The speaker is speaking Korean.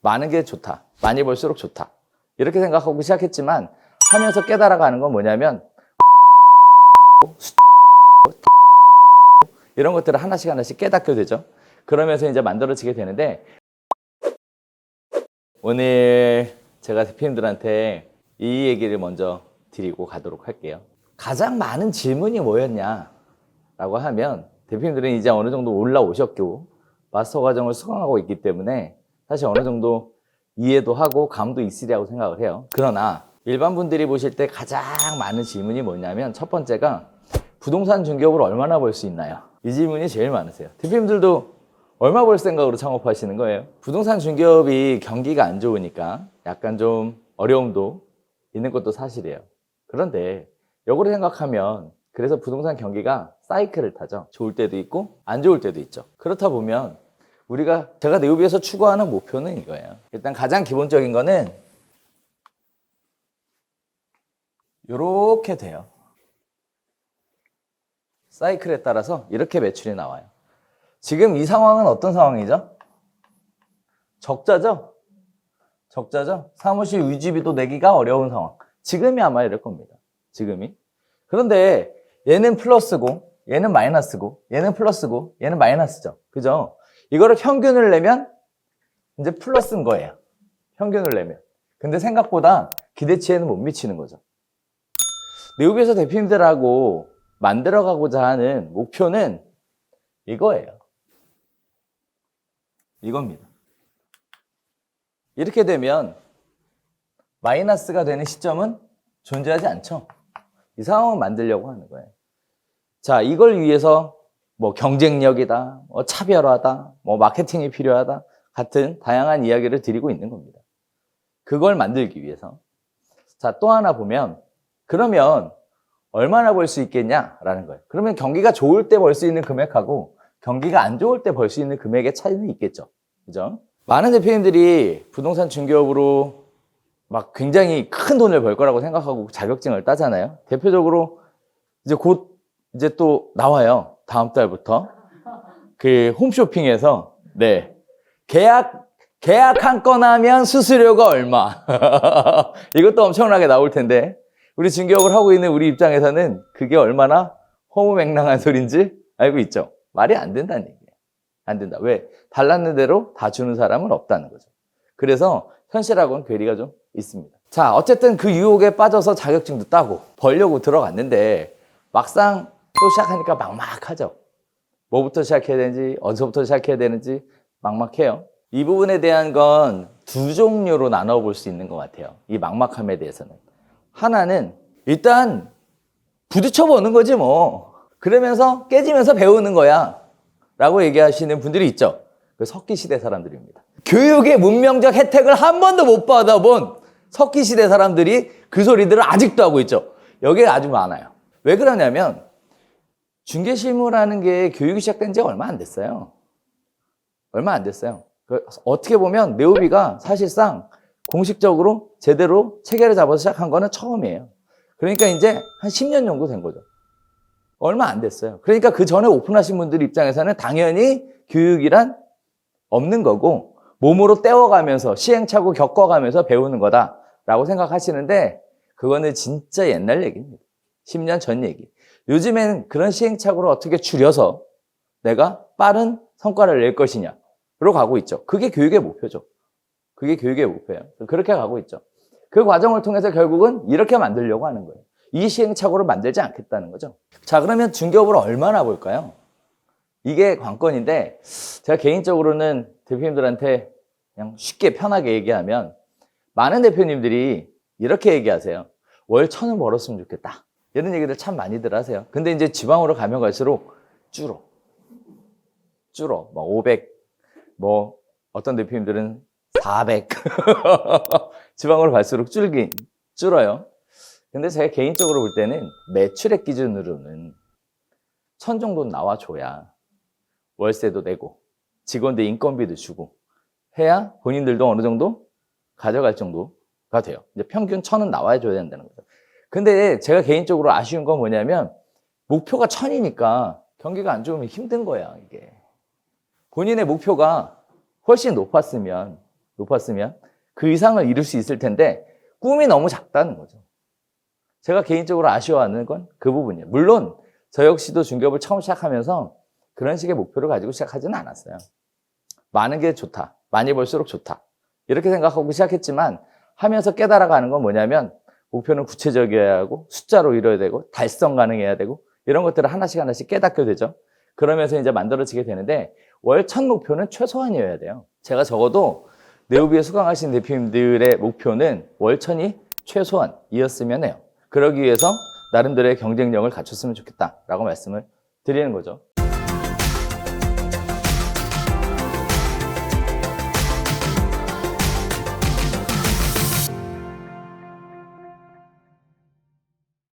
많은 게 좋다. 많이 벌수록 좋다. 이렇게 생각하고 시작했지만 하면서 깨달아가는 건 뭐냐면 이런 것들을 하나씩 하나씩 깨닫게 되죠. 그러면서 이제 만들어지게 되는데 오늘 제가 대표님들한테 이 얘기를 먼저 드리고 가도록 할게요. 가장 많은 질문이 뭐였냐라고 하면 대표님들은 이제 어느 정도 올라오셨고 마스터 과정을 수강하고 있기 때문에 사실 어느 정도 이해도 하고 감도 있으리라고 생각을 해요. 그러나 일반 분들이 보실 때 가장 많은 질문이 뭐냐면 첫 번째가 부동산 중개업을 얼마나 벌 수 있나요? 이 질문이 제일 많으세요. 대표님들도 얼마 벌 생각으로 창업하시는 거예요? 부동산 중개업이 경기가 안 좋으니까 약간 좀 어려움도 있는 것도 사실이에요. 그런데 역으로 생각하면 그래서 부동산 경기가 사이클을 타죠. 좋을 때도 있고 안 좋을 때도 있죠. 그렇다 보면 제가 네오비에서 추구하는 목표는 이거예요. 일단 가장 기본적인 거는 이렇게 돼요. 사이클에 따라서 이렇게 매출이 나와요. 지금 이 상황은 어떤 상황이죠? 적자죠? 적자죠? 사무실 유지비도 내기가 어려운 상황. 지금이 아마 이럴 겁니다. 지금이. 그런데 얘는 플러스고 얘는 마이너스고 얘는 플러스고 얘는 마이너스죠. 그죠? 이거를 평균을 내면 이제 플러스인 거예요. 평균을 내면. 근데 생각보다 기대치에는 못 미치는 거죠. 네오비에서 대표님들하고 만들어가고자 하는 목표는 이거예요. 이겁니다. 이렇게 되면 마이너스가 되는 시점은 존재하지 않죠. 이 상황을 만들려고 하는 거예요. 자, 이걸 위해서 뭐 경쟁력이다, 뭐 차별화다, 뭐 마케팅이 필요하다 같은 다양한 이야기를 드리고 있는 겁니다. 그걸 만들기 위해서. 자, 또 하나 보면 그러면 얼마나 벌 수 있겠냐라는 거예요. 그러면 경기가 좋을 때 벌 수 있는 금액하고 경기가 안 좋을 때 벌 수 있는 금액의 차이는 있겠죠. 그죠? 많은 대표님들이 부동산 중개업으로 막 굉장히 큰 돈을 벌 거라고 생각하고 자격증을 따잖아요. 대표적으로 이제 곧 이제 또 나와요. 다음 달부터. 그 홈쇼핑에서 네. 계약 한 건 하면 수수료가 얼마. 이것도 엄청나게 나올 텐데 우리 중개업을 하고 있는 우리 입장에서는 그게 얼마나 허무맹랑한 소린지 알고 있죠. 말이 안 된다는 얘기예요. 안 된다. 왜? 달랐는 대로 다 주는 사람은 없다는 거죠. 그래서 현실하고는 괴리가 좀 있습니다. 자, 어쨌든 그 유혹에 빠져서 자격증도 따고 벌려고 들어갔는데 막상 또 시작하니까 막막하죠. 뭐부터 시작해야 되는지 어디서부터 시작해야 되는지 막막해요. 이 부분에 대한 건 두 종류로 나눠볼 수 있는 것 같아요. 이 막막함에 대해서는. 하나는 일단 부딪혀보는 거지 뭐. 그러면서 깨지면서 배우는 거야 라고 얘기하시는 분들이 있죠. 그 석기시대 사람들입니다. 교육의 문명적 혜택을 한 번도 못 받아본 석기시대 사람들이 그 소리들을 아직도 하고 있죠. 여기에 아주 많아요. 왜 그러냐면 중개실무라는 게 교육이 시작된 지 얼마 안 됐어요. 얼마 안 됐어요. 어떻게 보면 네오비가 사실상 공식적으로 제대로 체계를 잡아서 시작한 거는 처음이에요. 그러니까 이제 한 10년 정도 된 거죠. 얼마 안 됐어요. 그러니까 그 전에 오픈하신 분들 입장에서는 당연히 교육이란 없는 거고 몸으로 떼어가면서 시행착오 겪어가면서 배우는 거다라고 생각하시는데 그거는 진짜 옛날 얘기입니다. 10년 전 얘기. 요즘에는 그런 시행착오를 어떻게 줄여서 내가 빠른 성과를 낼 것이냐로 가고 있죠. 그게 교육의 목표죠. 그게 교육의 목표예요. 그렇게 가고 있죠. 그 과정을 통해서 결국은 이렇게 만들려고 하는 거예요. 이 시행착오를 만들지 않겠다는 거죠. 자, 그러면 중개업을 얼마나 볼까요? 이게 관건인데 제가 개인적으로는 대표님들한테 그냥 쉽게 편하게 얘기하면 많은 대표님들이 이렇게 얘기하세요. 월 1,000원 벌었으면 좋겠다. 이런 얘기들 참 많이들 하세요. 근데 이제 지방으로 가면 갈수록 줄어. 뭐 500, 뭐 어떤 대표님들은 400. 지방으로 갈수록 줄어요. 근데 제가 개인적으로 볼 때는 매출액 기준으로는 1,000 정도는 나와줘야 월세도 내고 직원들 인건비도 주고 해야 본인들도 어느 정도 가져갈 정도가 돼요. 이제 평균 1,000은 나와줘야 된다는 거죠. 근데 제가 개인적으로 아쉬운 건 뭐냐면 목표가 1,000이니까 경기가 안 좋으면 힘든 거야, 이게. 본인의 목표가 훨씬 높았으면 높았으면 그 이상을 이룰 수 있을 텐데 꿈이 너무 작다는 거죠. 제가 개인적으로 아쉬워하는 건 그 부분이에요. 물론 저 역시도 중개업을 처음 시작하면서 그런 식의 목표를 가지고 시작하지는 않았어요. 많은 게 좋다. 많이 벌수록 좋다. 이렇게 생각하고 시작했지만 하면서 깨달아가는 건 뭐냐면 목표는 구체적이어야 하고 숫자로 이뤄야 되고 달성 가능해야 되고 이런 것들을 하나씩 하나씩 깨닫게 되죠. 그러면서 이제 만들어지게 되는데 월 첫 목표는 최소한이어야 돼요. 제가 적어도 네오비에 수강하신 대표님들의 목표는 월 천이 최소한이었으면 해요. 그러기 위해서 나름대로의 경쟁력을 갖췄으면 좋겠다라고 말씀을 드리는 거죠.